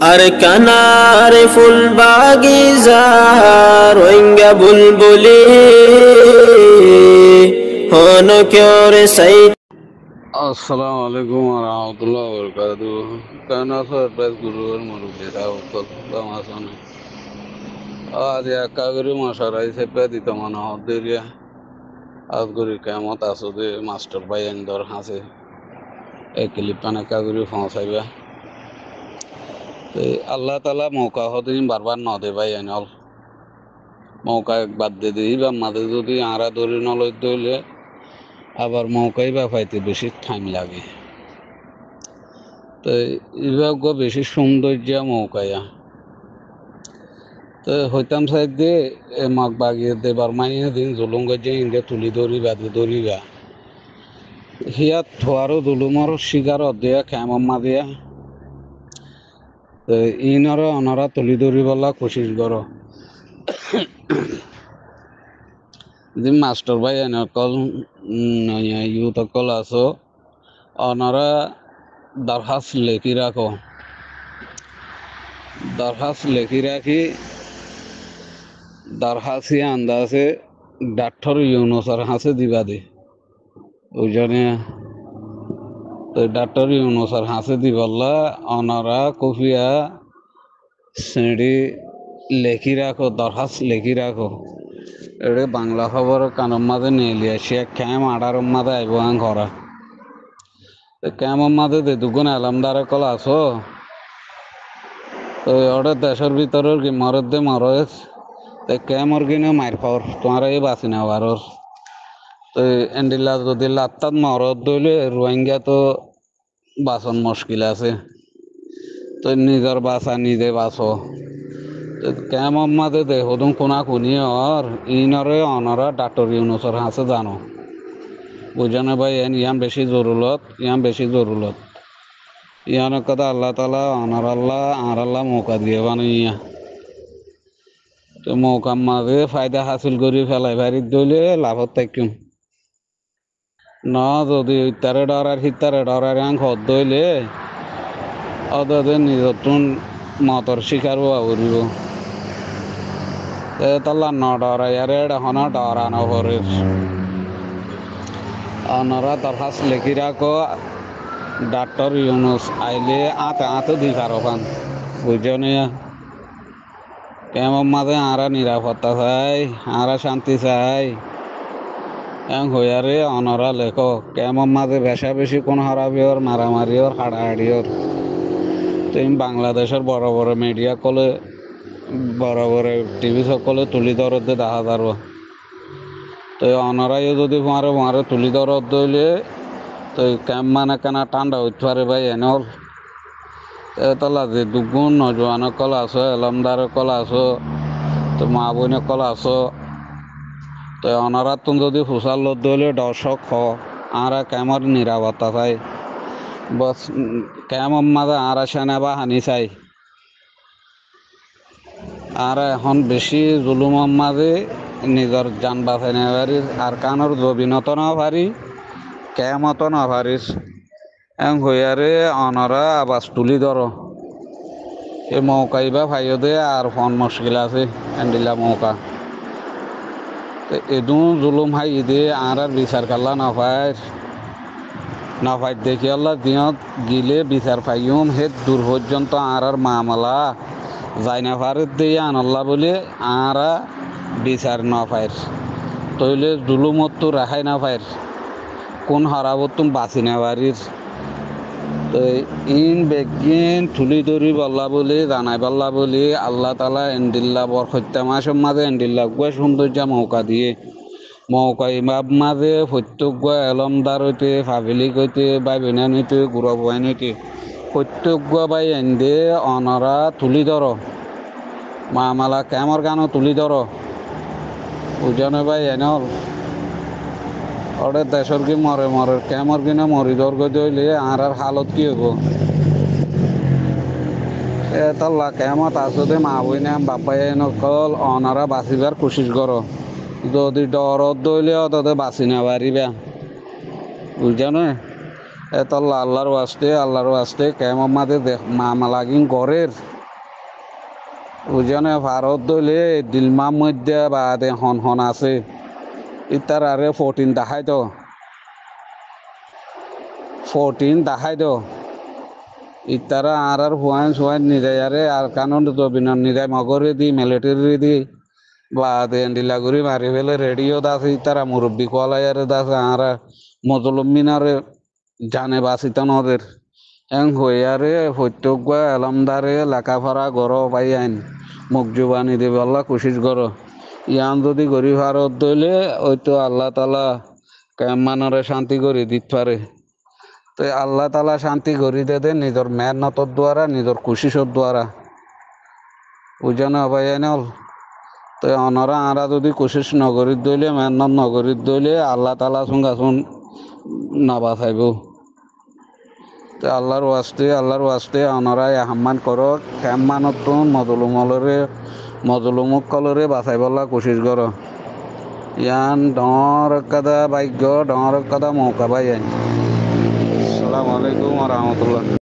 আর কানার ফুল বাগিজার রোহিঙ্গা বুলবুলি হন কেওরে সাই। আসসালামু আলাইকুম রহমতুল্লাহ বরকাত। কেন সরপ্রাইজ গুরুর মুরব্বী সাহেব আজ একা করে মশারাই চেপে দিত মনে হরিয়া আজ করি কেমত আছো যে মাস্টার ভাই এন্দর হাসে এই ক্লিপান একা করে পৌঁছাইবা আল্লাহ তালা মৌকা হদিন বারবার ন দে ভাই এনল মৌকা একবার দিয়ে দিই বা মাঝে যদি আড়া ধরে নলই দইলে আবার মৌকাই বা পাইতে বেশি টাইম লাগে। তো ইভাগ বেশি সৌন্দর্য মৌকায়া তো হইতাম সাইড দিয়ে মাঘ বাগিয়ে দেবার মাইয়া দিন জুলুম গজে ইন্ডিয়া তুলি দৌড়িবা হিয়াত থোয়ারো জুলুমর শিকার দিয়া খেমা দিয়া তো ইনর অনরা তুলি দৌড়িবলা কোশিশ কর যে মাস্টার ভাই এনেকল ইউথ অকল আছো অনরা দরখাস্ত লেখি রাখি দরখাস্তি আন্দাজে ডাক্তার ইউনুসের হাসে দিবা দে ওইজনে তো ডাক্তার ইউনুসের হাসে দিবল্লা অনরা কফিয়া সিঁড়ি লেখি রাখো দরখাস্ত লেখি রাখো এড়ে বাংলা খবর কানের মাঝে নিয়ে সে ক্যাম আডার মাঝে আইব ঘরা ক্যামের মাঝে দে দুগুণ আলামদারে কল আসো তো ওটা দেশের ভিতরের কি মরদ দে মরস তো ক্যামর কিনে মার খাওয়ার তোমার এই বাঁচি না আবার তো এন্ডিলা যদি লাত্তাত মরদ দইলে রোহিঙ্গা তো বাঁচন মুশকিল আছে তো নিজের বাঁচা নিজে বাঁচো কেমন মাঝে দে হদুম কোনা খুনি আর ইনরে অনরা ডাক্তার ইউনুসের হাসে জানো বুঝানো ভাই ইয়ান বেশি জরুরত ইয়ান কথা আল্লাহ তালা অনার আল্লাহ আর আল্লাহ মৌকা দিয়ে বানাইয়া তো মৌকার মাঝে ফায়দা হাসিল করি ফেলাই বাড়ির দইলে লাভত থাকুম না যদি ইতারে ডরার হিতারে ডরার ঘর দইলে অদে নিজতুন মতর শিকার হওয়া করিব তাল্লা ন ডরাইয়ারে এখন ডরানো করে অনরা দরখাস্ত লেখি রাখো ডাক্তার ইউনুস আইলে আতে দিকার ওখান বুঝনি কেমন মাঝে আরা নিরাপত্তা চাই আরা শান্তি চাই হইয়ারে অনরা লেখো কেমন মাঝে বেশা বেশি কোন হারাবিওর মারামারিওর হাড়াহাড়িওর তুমি বাংলাদেশের বড় বড় মিডিয়া কলে বড় বড় টিভি সকলে তুলি দরদে দেখা যাব তো অনরাই যদি মারে তুলি দরদ দইলে তো ক্যাম্প মানে কেনা ঠান্ডা হইতে পারে ভাই এনেল তালা যে দুগুণ নজওয়ান কল আছো এলমদার কল আছো তো মা বোন কল আছো তো অনারা তুমি যদি ফুসাল লোদ দইলে দর্শক আর কেমন নিরাপত্তা চাই বস কেমন মাঝে আর সেনা বাহিনী চাই আর এখন বেশি জুলুমের মাঝে নিজের যান বাঁচাই না পারিস আর কানোর জবিনত না পারি কেমত না পারিস হইয়ারে অনরা আবাস তুলি ধরো এই মৌকাই বা ভাইও দে আর ফোন মুশকিল আছে এন্ডিলা মৌকা এদু জুলুম হাই দে আর বিচার কাল্লা না পাই দেখি আল্লাহ দিনত গিলে বিচার পাইম হে দূর পর্যন্ত আর মামলা যাই না পারে দিয়ে আনল্লা বলে আর বিচার না পাইর তইলে জুলুমত তো রাখাই না পাইর কোন হারাবত তুমি বাঁচি না পারিস তো ইন বেগিন তুলি ধরি বল্লা বলি জানাই বল্লা বলি আল্লাহ তালা এন্ডিল্লা বর হত্যা মাসের মাঝে এন্ডিল্লা গুয়া সৌন্দর্য মৌকা দিয়ে মৌকা ইমাব মাঝে প্রত্যেক গুয়া এলমদার হইতে ফাভিলিক হইতে বা বেনান হইতে গুড়া বয়ান হইতে প্রত্যেক গুয়া বাই এন্দে অনরা তুলি ধর মামালা কেমর গানও তুলি ধর বুঝানো ভাই এনেল ওদের দেশের কি মরে কেমর কিনা মরি দর্গ দইলে আর হালত কি হবো তাল্লা কেমত আছো দে মা বই না বাপাই নকল অনারা বাঁচিবার কোশিশ করো যদি ডরত দইলে অত বাঁচি না পারিবা বুঝছো না এত আল্লাহর ওয়াস্তে কেমন মাঝে দেখ মামালাগিন গড়ের ওজনে ভারত দলে দিলমার মধ্যে বা হন হন আছে ইতার আরে 14 দেখাই তো ইতারা আর হুয়াইন নিরাই আরে আর কানুন জবিন নিরাই মগরে দি মিলিটারি দি বা দিলাগুড়ি মারি ফেলে রেডিও দাস ইতারা মুরব্বী কলাইয়ারে দাস আর মজলুম মিনারে জানে বাসিতান ওদের এং হইয়ারে হত্যক এলমদারে লেখাপড়া গড় পাই আইন মুখ জুবানি দেবে আল্লাহ কোশিস গড় ইয়ান যদি গরি ভারত দইলে ওইতো আল্লাহ তালা মানরে শান্তি করি দিতে পারে তো আল্লাহ তালা শান্তি করি দে নিজের মেহনতর দ্বারা নিজের কোশিসের দ্বারা বুঝানো হবাই আইনল তো অনরা আরা যদি কোশিস নগরীর দইলে মেহনত নগরীর দইলে আল্লাহ তালা শুন নাবা থাইব তো আল্লাহর ওয়াস্তে অনরাই আহ্বান করো কেমানত মজলুমক কলরে বাঁচাই বলা কোশিস কর ইয়ান ডর কাদা ভাগ্য ডর কাদা মৌকা পাই আসসালামু আলাইকুম ওয়া রাহমাতুল্লাহ।